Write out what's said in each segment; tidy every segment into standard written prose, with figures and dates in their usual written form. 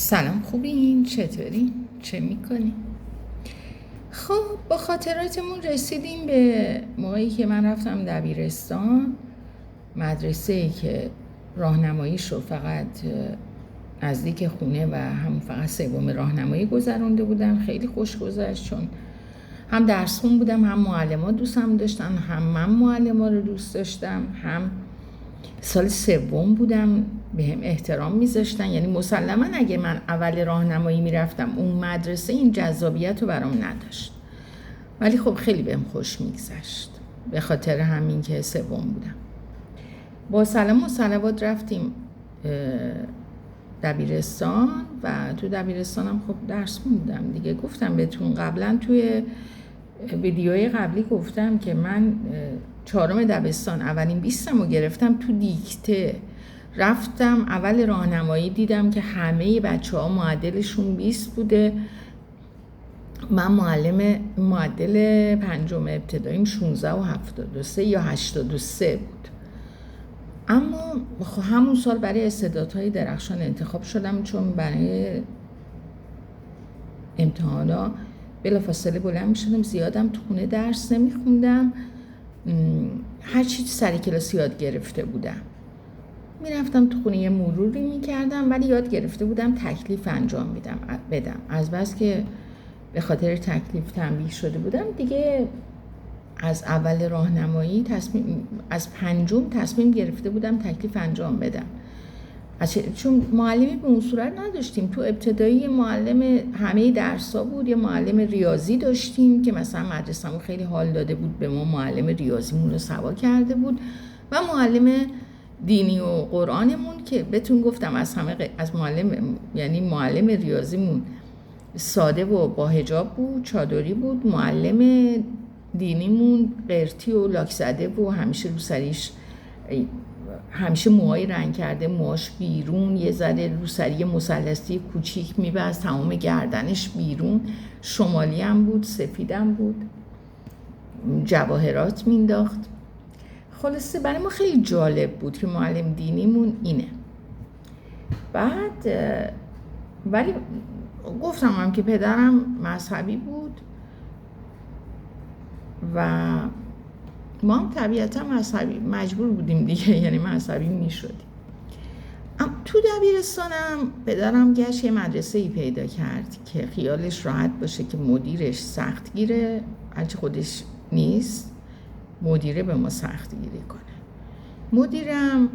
سلام، خوبین؟ چطوری؟ چه میکنی؟ خب با خاطراتمون رسیدیم به موقعی که من رفتم دبیرستان، مدرسه‌ای که راهنماییشو فقط نزدیک خونه و هم فقط سوم راهنمایی گذرونده بودم. خیلی خوش گذشت چون هم درسخون بودم، هم معلم‌ها دوستم داشتن، هم من معلم‌ها رو دوست داشتم، هم سال سوم بودم به هم احترام میذاشتن. یعنی مسلما اگه من اول راهنمایی میرفتم اون مدرسه این جذابیت رو برام نداشت، ولی خب خیلی بهم خوش میگذشت به خاطر همین که سوم بودم. با سلام و صلوات رفتیم دبیرستان و تو دبیرستانم خب درس خوندم دیگه. گفتم بهتون قبلا توی ویدیوهای قبلی گفتم که من چهارم دبستان اولین 20م رو گرفتم تو دیکته. رفتم اول راهنمایی دیدم که همه بچه‌ها معدلشون 20 بوده. من معدل پنجم ابتداییم 16 و 73 یا 83 بود. اما همون سال برای استعدادهای درخشان انتخاب شدم، چون برای امتحانا بلافاصله بلند می‌شدم. زیادم تو خونه درس نمی‌خوندم، هر چی سر کلاس یاد گرفته بودم. میرفتم تو خونه یه مروری میکردم، ولی یاد گرفته بودم تکلیف انجام بدم. از بس که به خاطر تکلیف تنبیه شده بودم دیگه، از اول راهنمایی از پنجم تصمیم گرفته بودم تکلیف انجام بدم. چون معلمی به اون صورت نداشتیم. تو ابتدایی معلم همه درسا بود، یه معلم ریاضی داشتیم که مثلا مدرسه‌مون خیلی حال داده بود به ما، معلم ریاضیمون رو سوا کرده بود، و معلم دینی و قرآنمون که بهتون گفتم از معلم ریاضیمون ساده و با حجاب بود، چادری بود. معلم دینیمون قرتی و لاک زده و همیشه رو سریش همیشه موهای رنگ کرده، موهاش بیرون، یه ذره رو سری مثلثی کوچیک میبست، تمام گردنش بیرون، شمالی هم بود، سفیدم بود، جواهرات مینداخت. خلاصه برای ما خیلی جالب بود که معلم دینیمون اینه. بعد ولی گفتم هم که پدرم مذهبی بود و ما هم طبیعتا مجبور بودیم دیگه، یعنی مذهبی میشدیم. تو دبیرستانم پدرم گشت یه مدرسه‌ای پیدا کرد که خیالش راحت باشه که مدیرش سخت گیره، هرچی خودش نیست مدیره به ما سخت گیری کنه. مدیرم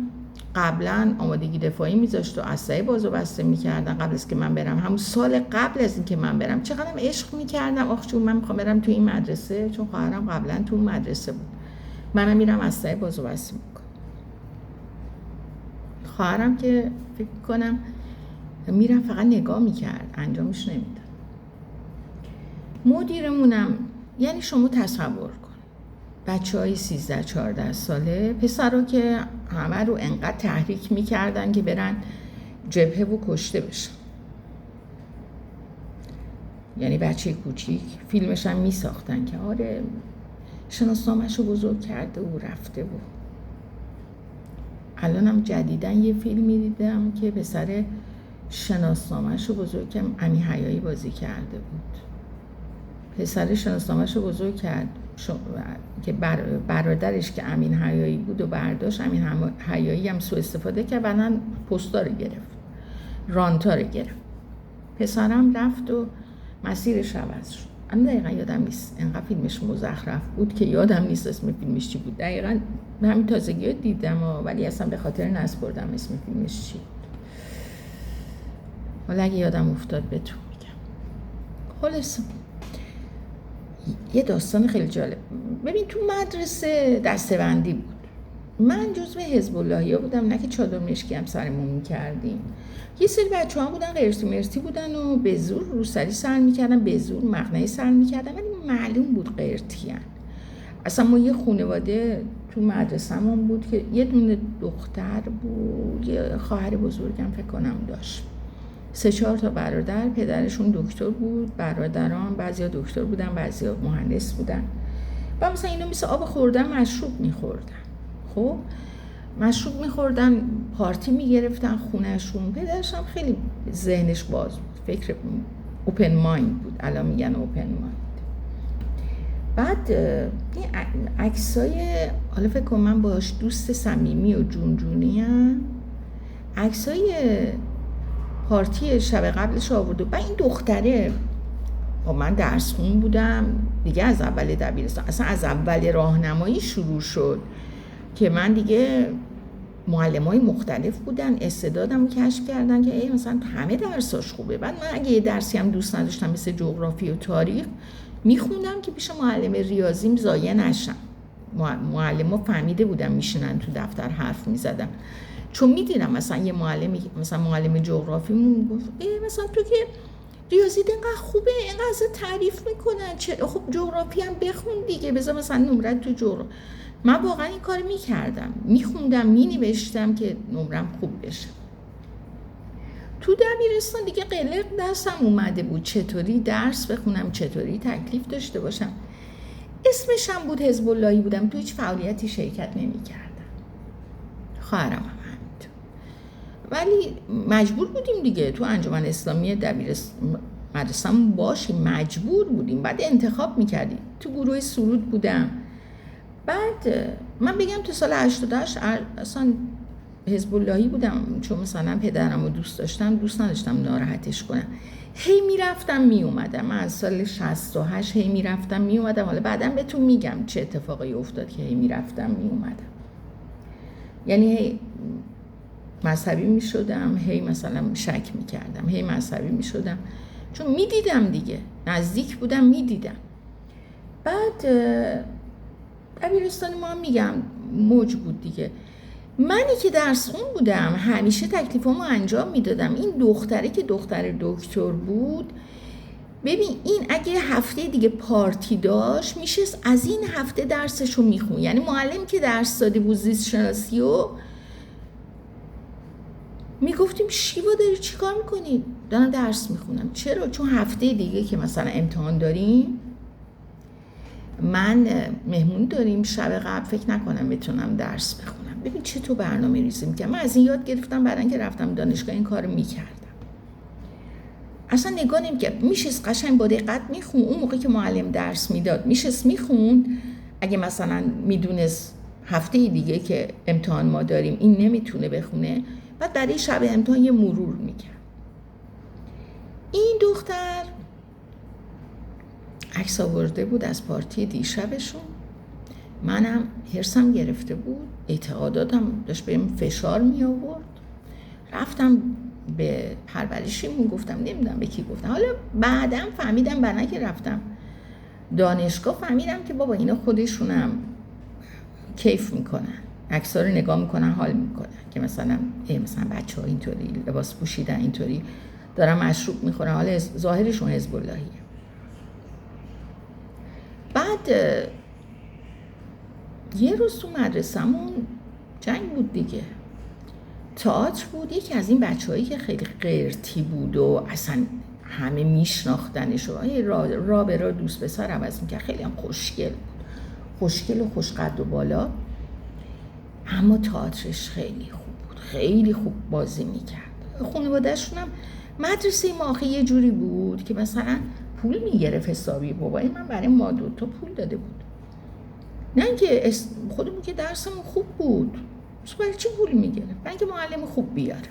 قبلا آمادگی دفاعی میذاشت و اسلحه باز و بسته میکردن قبل از که من برم. همون سال قبل از این که من برم چقدرم عشق میکردم، آخ چون من میخوام برم تو این مدرسه، چون خواهرم قبلا تو اون مدرسه بود. منم میرم اسلحه باز و بسته میکنم. خواهرم که فکر کنم میرم فقط نگاه میکرد، انجامش نمیداد. مدیرمونم، یعنی شما تصور کن بچه‌های 13-14 ساله، پسرها که همه رو انقدر تحریک میکردن که برن جبهه و کشته بشن. یعنی بچه کوچیک فیلمش هم میساختن که آره شناسنامه‌شو بزرگ کرده و رفته بود. الانم جدیدن یه فیلمی دیدم که پسر شناسنامه‌شو بزرگ کرد، امین حیایی بازی کرده بود. پسر شناسنامه‌شو بزرگ کرد که برادرش که امین حیایی بود و برداشت. امین حیایی هم سوء استفاده کرد، بعداً پستا رو گرفت، رانتا رو گرفت. پسرم رفت و مسیرش عوض شد. اما دقیقا یادم نیست، انقدر فیلمش مزخرف بود که یادم نیست اسم فیلمش چی بود. دقیقا به همین تازگی دیدم ولی اصلا به خاطر نسپردم اسم فیلمش چی بود. حالا اگه یادم افتاد بهتون میگم. خلاص یه داستان خیلی جالب. ببین تو مدرسه دسته‌بندی بود. من جزو حزب اللهیا بودم، نه که چادر مشکی هم سرمون میکردیم. یه سری بچه ها بودن قرتی مرتی بودن و به زور روسری سر میکردن، به زور مقنعه سر میکردن، ولی معلوم بود قرتی هن. اصلا ما یه خانواده تو مدرسه‌مون بود که یه دونه دختر بود، یه خواهر بزرگم فکر کنم داشت، 3-4 تا برادر. پدرشون دکتر بود، برادران بعضیا دکتر بودن، بعضیا مهندس بودن. و مثلا اینا مثل آب خوردن مشروب میخوردن. خب مشروب میخوردن، پارتی میگرفتن خونهشون. پدرشم خیلی ذهنش باز بود، فکر اوپن مایند بود، الان میگن اوپن مایند. بعد این عکسای، حالا فکر کنم من باهاش دوست صمیمی و جونجونی ام، عکسای پارتی شب قبلش آورد. و این دختره، من درس خون بودم دیگه از اول دبیرستان، اصلا از اول راهنمایی شروع شد که من دیگه معلمای مختلف بودن، استعدادم کشف کردن که مثلا همه درساش خوبه. بعد من اگه یه درسی هم دوست نداشتم مثل جغرافی و تاریخ، میخوندم که پیش معلم ریاضیم ضایع نشم. معلم‌ها فهمیده بودم میشینن تو دفتر حرف میزدن، چون میدیدم مثلا یه معلمی، مثلا معلم جغرافی گفت مثلا تو که ریاضیت اینقدر خوبه، اینقدر ازت تعریف میکنن، خب جغرافی هم بخون دیگه، بذار مثلا نمرت تو جغرافی. من واقعا این کار میکردم، میخوندم، مینوشتم که نمرم خوب بشه. تو دبیرستان دیگه قلق دستم اومده بود چطوری درس بخونم، چطوری تکلیف داشته باشم. اسمش هم بود حزب اللهی بودم، تو هیچ فعالیتی شرکت نمیکردم. خواهرم هم همینطور. ولی مجبور بودیم دیگه تو انجمن اسلامی دبیرستان مدرسه‌مون باشیم، مجبور بودیم، بعد انتخاب میکردیم. تو گروه سرود بودم. بعد من بگم تو سال 88 اصلا حزب اللهی بودم، چون مثلا پدرم رو دوست داشتم، دوست نداشتم ناراحتش کنم. هی میرفتم میومدم، من از سال 68 هی میرفتم میومدم. حالا بعدم بهتون میگم چه اتفاقی افتاد که هی میرفتم میومدم. یعنی هی مذهبی میشدم، هی مثلا شک میکردم، هی مذهبی میشدم، چون میدیدم دیگه، نزدیک بودم میدیدم. بعد دبیرستان ما هم میگم موج بود دیگه. منی که درس خون بودم همیشه تکلیفامو انجام میدادم. این دختره که دختر دکتر بود، ببین این اگه هفته دیگه پارتی داشت میشست از این هفته درسشو میخون. یعنی معلم که درس داده بود زیست شناسی و میگفتیم شیوا داری چی کار میکنی؟ دارم درس میخونم. چرا؟ چون هفته دیگه که مثلا امتحان داریم، من مهمون داریم شب قبل، فکر نکنم بتونم درس بخونم. ببین چطور برنامه ریزی میکنم. من از این یاد گرفتم، بعدن که رفتم دانشگاه این کارو میکردم. اصلا نگاه نمیکرد، میشست قشنگ با دقت میخون. اون موقع که معلم درس میداد میشست میخوند. اگه مثلا میدونست هفته دیگه که امتحان ما داریم این نمیتونه بخونه، بعد برای شب امتحان یه مرور میکرد. این دختر عکس آورده بود از پارتی دیشبشون. منم حرصم گرفته بود، اعتقاداتم داشت بهم فشار می آورد. رفتم به پرورشیمون گفتم، نمیدونم به کی گفتم. حالا بعدم فهمیدم، بعدن که رفتم دانشگاه فهمیدم که بابا اینا خودشونم کیف میکنن، عکس‌ها رو نگاه میکنن، حال میکنن که مثلا بچه‌ها اینطوری لباس پوشیدن، اینطوری دارن مشروب میخورن، حالا ظاهرشون حزب اللهیه. بعد یه روز تو مدرسه‌مون جنگ بود دیگه، تئاتر بود. یکی از این بچه‌هایی که خیلی قرتی بود و اصلا همه میشناختنش و را به را دوست پسر عوض میکرد، خیلی هم خوشگل بود، خوشگل و خوشقد و بالا، اما تئاترش خیلی خوب بود، خیلی خوب بازی میکرد. خانواده‌شون هم مدرسه ما آخه یه جوری بود که مثلا پول میگرفت حسابی. بابای من برای ما دوتا پول داده بود، نه اینکه خودمون که درسمون خوب بود، برای چی پول میگرفت؟ برای اینکه معلم خوب بیاره.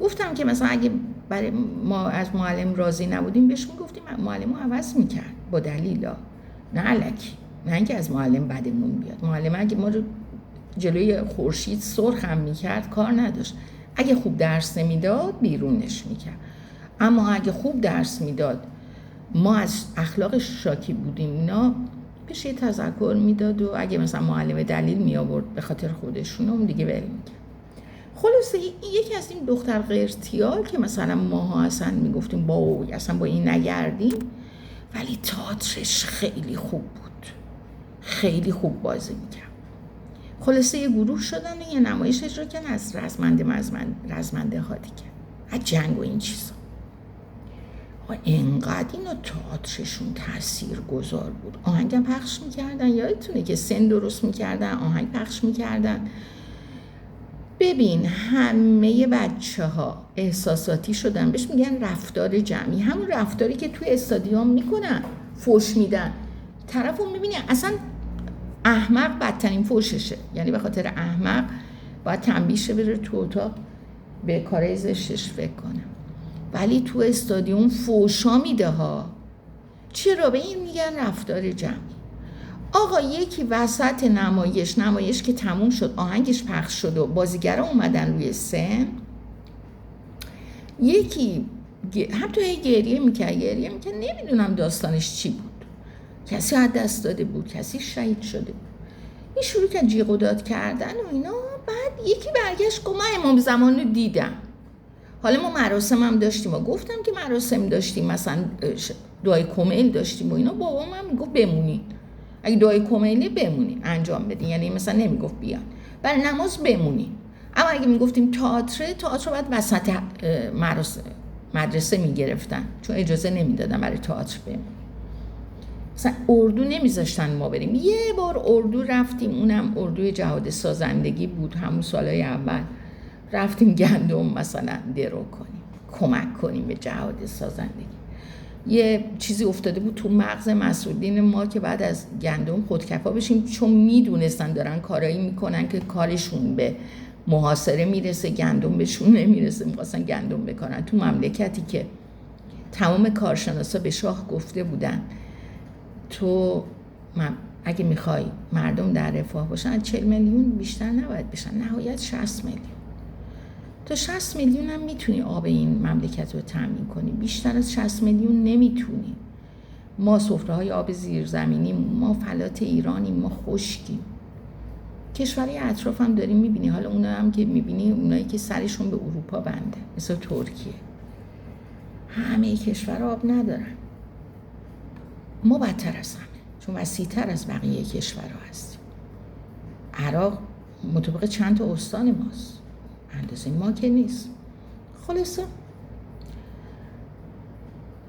گفتم که مثلا اگه برای ما از معلم راضی نبودیم بهش میگفتیم معلمو عوض میکرد با دلیلا، نه الکی، نه اینکه از معلم بدمون بیاد. معلم اگه ما رو جلوی خورشید سرخ هم میکرد کار نداشت، اگه خوب درس نمیداد بیرونش میکرد. اما اگه خوب درس میداد، ما از اخلاقش شاکی بودیم، اینا پیش یه تذکر میداد و اگه مثلا معلم دلیل می آورد به خاطر خودشون اون دیگه ول میکرد. خلاصه یکی از این دختر قرتی‌ها که مثلا ماها اصلا میگفتیم اصلا با این نگردیم، ولی تئاترش خیلی خوب بود، خیلی خوب بازی میکرد. خلاصه یه گروه شدن و یه نمایش اجرا کردن از رزمنده ها دیگه، از جنگ و این چیزا. اینقدر اینا تئاترشون تاثیرگذار بود. آهنگم پخش میکردن، یادتونه که سن درست میکردن، آهنگ پخش میکردن. ببین همه بچه ها احساساتی شدن، بهش میگن رفتار جمعی، همون رفتاری که توی استادیوم میکنن، فوش میدن، طرف رو میبینی اصلا احمق بدترین فوششه، یعنی به خاطر احمق باید تنبیه شه بره تو اتاق به کارهای زشتش فکر کنه، ولی تو استادیوم فوشا میده ها. چرا؟ به این میگن رفتار جمعی. آقا یکی وسط نمایش که تموم شد، آهنگش پخش شد و بازیگرا اومدن روی سن، یکی حتی گریه میکرد نمیدونم داستانش چی بود، کسی از دست داده بود، کسی شهید شده بود، این شروع کرد جیغ و داد کردن و اینا. بعد یکی برگشت گفت من امام زمان رو دیدم. حالا ما مراسم هم داشتیم و گفتم که مراسم داشتیم، مثلا دعای کمیل داشتیم و اینا، بابام هم میگفت بمونین، اگه دعای کمیلی بمونین انجام بدین، یعنی مثلا نمیگفت بیان، برای نماز بمونین. اما اگه میگفتیم تئاتر باید وسط مدرسه میگرفتن، چون اجازه نمیدادن برای تئاتر بمونین. مثلا اردو نمیذاشتن ما بریم. یه بار اردو رفتیم، اونم اردوی جهاد سازندگی بود، همون سالهای اول رفتیم گندم مثلا درو کنیم، کمک کنیم به جهاد سازندگی. یه چیزی افتاده بود تو مغز مسئولین ما که بعد از گندم خودکفا بشیم، چون میدونستن دارن کارایی میکنن که کارشون به محاصره میرسه، گندم بهشون نمیرسه، میخواستن گندم بکنن تو مملکتی که تمام کارشناسا به شاه گفته بودن تو اگه میخوای مردم در رفاه باشن 40 میلیون بیشتر نباید بشن، نهایت 60 میلیون. تا 60 میلیون هم میتونی آب این مملکت رو تامین کنی، بیشتر از 60 میلیون نمیتونی. ما سفره‌های آب زیرزمینی، ما فلات ایرانیم، ما خشکیم. کشورهای اطراف هم داریم میبینی، حالا اونا هم که میبینی اونایی که سرشون به اروپا بنده، مثل ترکیه، همه کشورها آب ندارن. ما بدتر از همه، چون وسیع‌تر از بقیه کشورها هستیم. عراق مطابق چند تا استان ماست، اندازه ما که نیست. خلاصه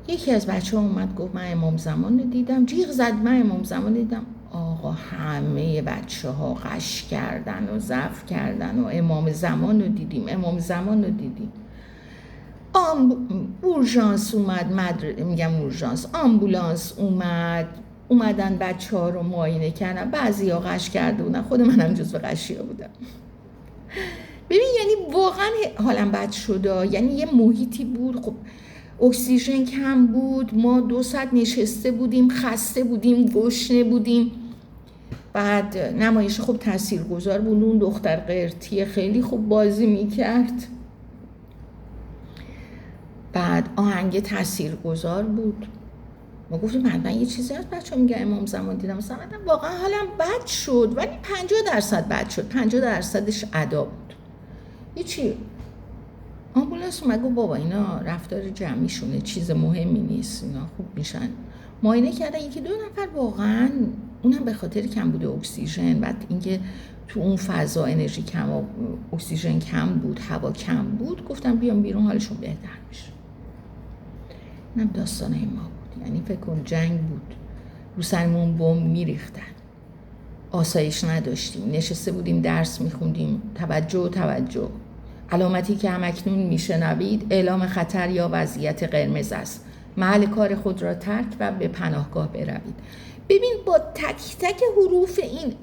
یکی از بچه ها اومد گفت من امام زمان رو دیدم، جیغ زد من امام زمان دیدم. آقا همه بچه ها قش کردن و ضعف کردن و امام زمان رو دیدیم، امام زمان رو دیدیم. اورژانس اومد، آمبولانس اومدن بچه ها رو معاینه کردن، بعضی ها قش کرده بودن، خود منم جزو قشی ها بودم. ببین یعنی واقعا حالم بد شده، یعنی یه محیطی بود، خب اکسیژن کم بود، ما 2 ساعت نشسته بودیم، خسته بودیم، گشنه بودیم. بعد نمایش خوب تاثیرگذار بود، اون دختر قرتی خیلی خوب بازی میکرد، بعد آهنگ تاثیرگذار بود. ما گفتیم من یه چیزی از بچه میگه امام زمان دیدم، مثلا واقعا حالم بد شد، ولی 50% بد شد، 50%ش ادا بود. هیچی. آمبولانس اومد گفت بابا اینا رفتار جمعیشونه، چیز مهمی نیست، اینا خوب میشن. معاینه کردن، 1-2 نفر واقعا، اونم به خاطر کم بوده اکسیژن، بعد اینکه تو اون فضا انرژی کم، اکسیژن کم بود، هوا کم بود، گفتم بیام بیرون حالشون بهتر میشه. اینم داستان ما بود. یعنی فکر کن جنگ بود، رو سرمون بمب میریختن، آسایش نداشتیم، نشسته بودیم درس میخوندیم، توجه علامتی که همکنون میشنوید اعلام خطر یا وضعیت قرمز است، محل کار خود را ترک و به پناهگاه بروید. ببین با تک تک حروف این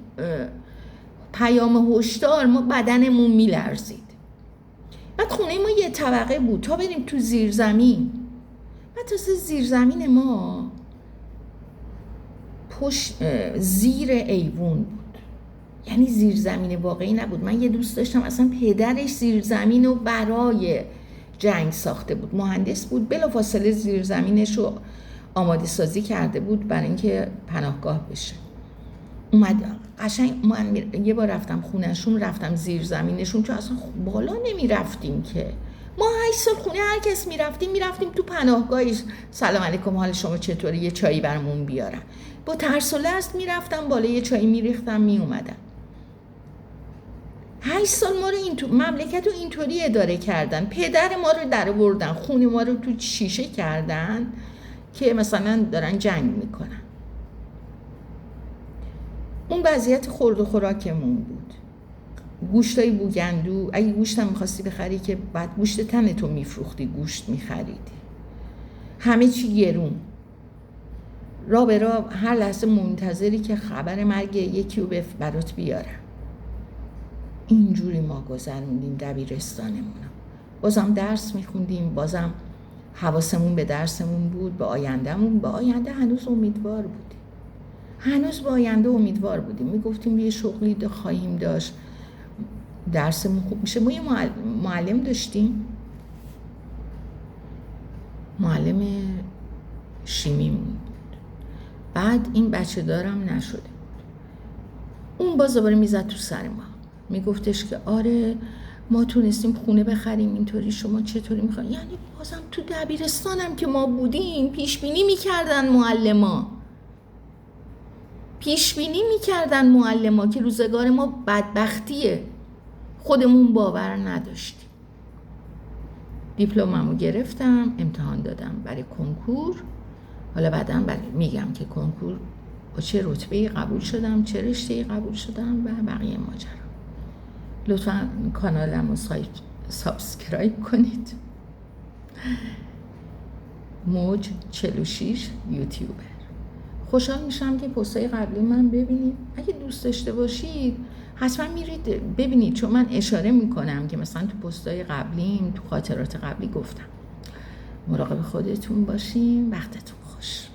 پیام هشدار ما بدنمون میلرزید. بعد خونه ما یه طبقه بود، تا بریم تو زیرزمین، بعد تازه زیرزمین ما زیر ایوون بود، یعنی زیرزمین واقعی نبود. من یه دوست داشتم اصلا پدرش زیرزمین رو برای جنگ ساخته بود، مهندس بود، بلافاصله زیرزمینش رو آماده سازی کرده بود برای اینکه پناهگاه بشه. اومد قشنگ، من یه بار رفتم خونهشون، رفتم زیرزمینشون، چون اصلا بالا نمی رفتیم که، ما 8 سال خونه هر کس میرفتیم تو پناهگاهش، سلام علیکم حال شما چطوره، یه چایی برامون بیارن. با ترس و لرز میرفتم بالا، یه چایی میریختم میومدم. 8 سال ما رو این تو مملکت رو اینطوری اداره کردن، پدر ما رو در آوردن، خونه ما رو تو شیشه کردن که مثلا دارن جنگ میکنن. اون وضعیت خورد و خوراکمون بود. گوشتای بوگندو، اگه گوشت هم میخواستی بخری که بعد گوشت تنتو میفروختی، گوشت میخریدی. همه چی گرون. را به را هر لحظه منتظری که خبر مرگ یکی رو برات بیارم. اینجوری ما گذروندیم دبیرستانمون. بازم درس میخوندیم، بازم حواسمون به درسمون بود، به آیندهمون. به آینده هنوز امیدوار بودیم. هنوز به آینده امیدوار بودیم. میگفتیم یه شغلی خواهیم داشت، درسمون خوب میشه. ما یه معلم داشتیم، معلم شیمیمون بود. بعد این بچه دارم نشده. اون باز دوباره میزد تو سر ما، میگفتش که آره ما تونستیم خونه بخریم اینطوری، شما چطوری میخواین؟ یعنی بازم تو دبیرستانم که ما بودیم پیش بینی میکردن معلما که روزگار ما بدبختیه، خودمون باور نداشتیم. دیپلممو گرفتم، امتحان دادم برای کنکور. حالا بعداً میگم که کنکور با چه رتبه‌ای قبول شدم، چه رشته‌ای قبول شدم و بقیه ماجرا. لطفاً کانالمو سابسکرایب کنید. موج 46 یوتیوبر. خوشحال میشم که پستای قبلی من ببینید. اگه دوست داشته باشید حتما میرید ببینید، چون من اشاره میکنم که مثلا تو پستای قبلیم، تو خاطرات قبلی گفتم. مراقب خودتون باشین. وقتتون خوش.